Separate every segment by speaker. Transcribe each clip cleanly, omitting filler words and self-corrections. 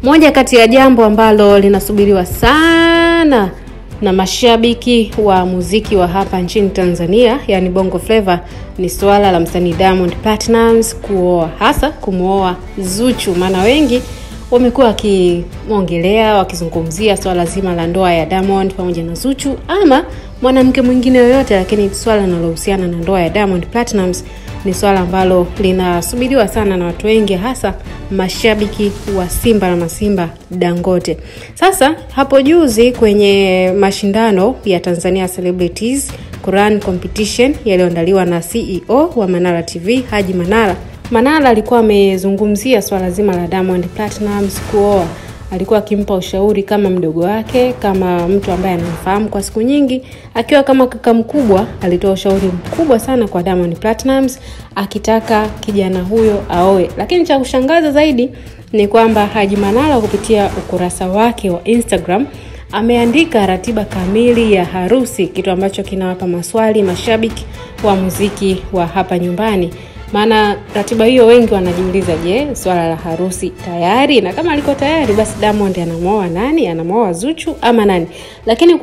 Speaker 1: Moja kati ya jambo ambalo linasubiriwa sana na mashabiki wa muziki wa hapa nchini Tanzania, yani Bongo Flava, ni swala la msanii Diamond Platnumz kuoa, hasa kumuoa Zuchu. Maana wengi wamekuwa wakiongelea, wakizungumzia swala zima la ndoa ya Diamond pamoja na Zuchu ama mwanamke mwingine yoyote, lakini swala linalohusiana na ndoa ya Diamond Platnumz ni swala ambalo linasubiriwa sana na watu wengi, hasa mashabiki wa Simba na Masimba Dangote. Sasa hapo juzi kwenye mashindano ya Tanzania Celebrities Quran Competition yaliyoandaliwa na CEO wa Manara TV, Haji Manara alikuwa amezungumzia swala zima la Diamond Platnumz kuoa. Alikuwa akimpa ushauri kama mdogo wake, kama mtu ambaye anamfahamu kwa siku nyingi, akiwa kama kaka mkubwa. Alitoa ushauri mkubwa sana kwa Diamond Platnumz akitaka kijana huyo aoe. Lakini cha kushangaza zaidi ni kwamba Haji Manara kupitia ukurasa wake wa Instagram ameandika ratiba kamili ya harusi, kitu ambacho kinawapa maswali mashabiki wa muziki wa hapa nyumbani. Maana ratiba hiyo wengi wanajiuliza, je, swala la harusi tayari? Na kama liko tayari, basi Diamond anamuoa nani? Anamuoa Zuchu ama nani? Lakini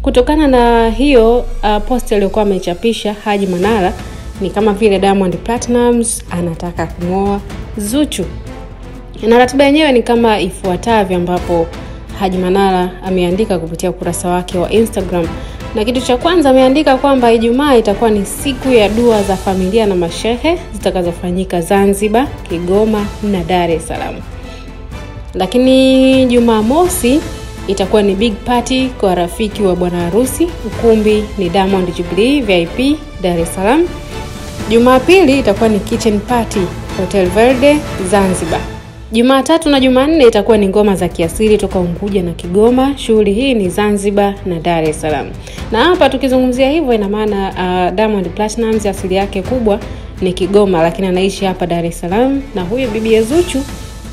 Speaker 1: kutokana na hiyo post aliyokuwa amechapisha Haji Manara, ni kama vile Diamond Platnumz anataka kumuoa Zuchu. Na ratiba yenyewe ni kama ifuatavyo, ambapo Haji Manara ameandika kupitia ukurasa wake wa Instagram. Na kitu cha kwanza ameandika kwamba Ijumaa itakuwa ni siku ya dua za familia na mashehe zitakazofanyika Zanzibar, Kigoma na Dar es Salaam. Lakini Jumamosi itakuwa ni big party kwa rafiki wa bwana harusi, ukumbi ni Diamond Jubilee VIP Dar es Salaam. Jumapili itakuwa ni kitchen party Hotel Verde Zanzibar. Jumatatu na Jumanne itakuwa ni ngoma za kiasili toka Unguja na Kigoma. Shughuli hii ni Zanzibar na Dar es Salaam. Na hapa tukizungumzia hivyo, ina maana Diamond Platnumz asili yake kubwa ni Kigoma, lakini anaishi hapa Dar es Salaam. Na huyo bibi Zuchu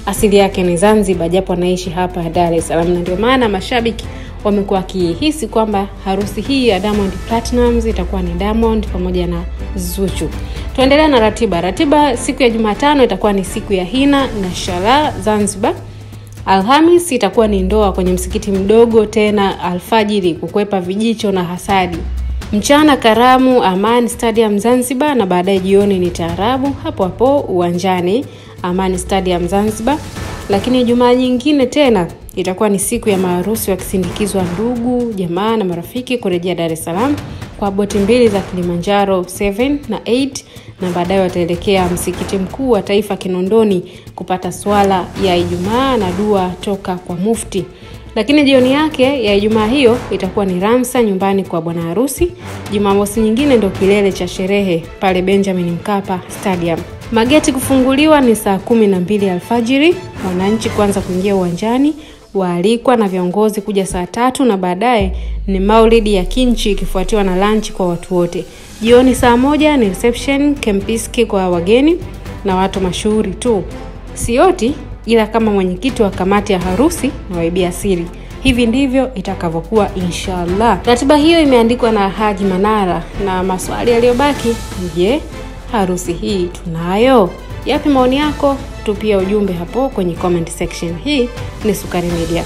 Speaker 1: asili yake ni Zanzibar, japo anaishi hapa Dar es Salaam. Na ndio maana mashabiki wamekuwa wakihisi kwamba harusi hii ya Diamond Platnumz itakuwa ni Diamond pamoja na Zuchu. Tuendelea na ratiba. Ratiba siku ya Jumatano itakuwa ni siku ya hina na shala Zanzibar. Alhamis itakuwa ni ndoa kwenye msikiti mdogo, tena alfajiri kukwepa vijicho na hasadi. Mchana karamu Amani Stadium Zanzibar, na baadaye jioni ni taarabu hapo hapo uwanjani Amani Stadium Zanzibar. Lakini Jumaa nyingine tena itakuwa ni siku ya maharusi wakisindikizwa ndugu, jamaa na marafiki kurejea Dar es Salaam kwa boti mbili za Kilimanjaro 7 na 8, na baadaye wataelekea msikiti mkuu wa taifa Kinondoni kupata swala ya Ijumaa na dua toka kwa mufti. Lakini jioni yake ya Ijumaa hiyo itakuwa ni ramsa nyumbani kwa bwana harusi. Jumamosi nyingine ndio kilele cha sherehe pale Benjamin Mkapa Stadium. Mageti kufunguliwa ni saa 12 alfajiri, wananchi kwanza kuingia uwanjani, waalikwa na viongozi kuja saa 3, na baadaye ni maulidi ya Kinchi ikifuatiwa na lunch kwa watu wote. Jioni saa 1 ni reception Kempiski kwa wageni na watu mashuhuri tu. Sioti ila kama mwenyekiti wa kamati ya harusi na waibia siri. Hivi ndivyo itakavyokuwa inshallah. Ratiba hiyo imeandikwa na Haji Manara, na maswali yaliyobaki, je, harusi hii tunayo? Yapi maoni yako? Tupia ujumbe hapo kwenye comment section. Hii ni Sukari Media.